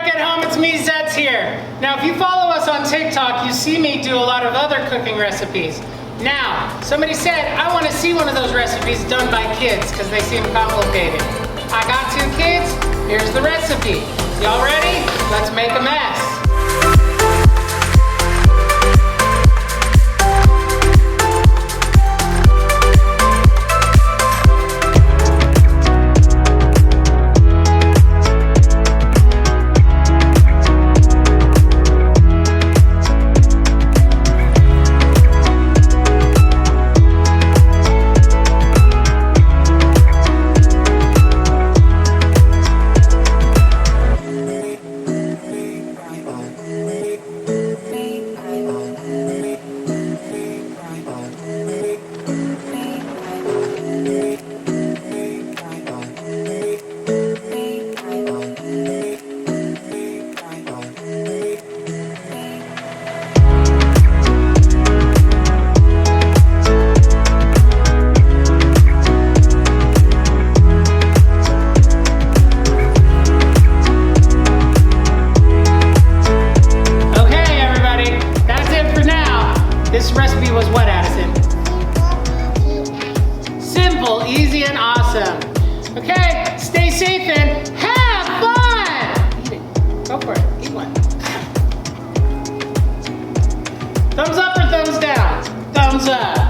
back at home, it's me, Zets here. Now, if you follow us on TikTok, you see me do a lot of other cooking recipes. Now, somebody said, I want to see one of those recipes done by kids because they seem complicated. I got 2 kids, here's the recipe. Y'all ready? Let's make a mess. This recipe was what, Addison? Simple, easy, and awesome. Okay, stay safe and have fun! Eat it. Go for it. Eat one. Thumbs up or thumbs down? Thumbs up.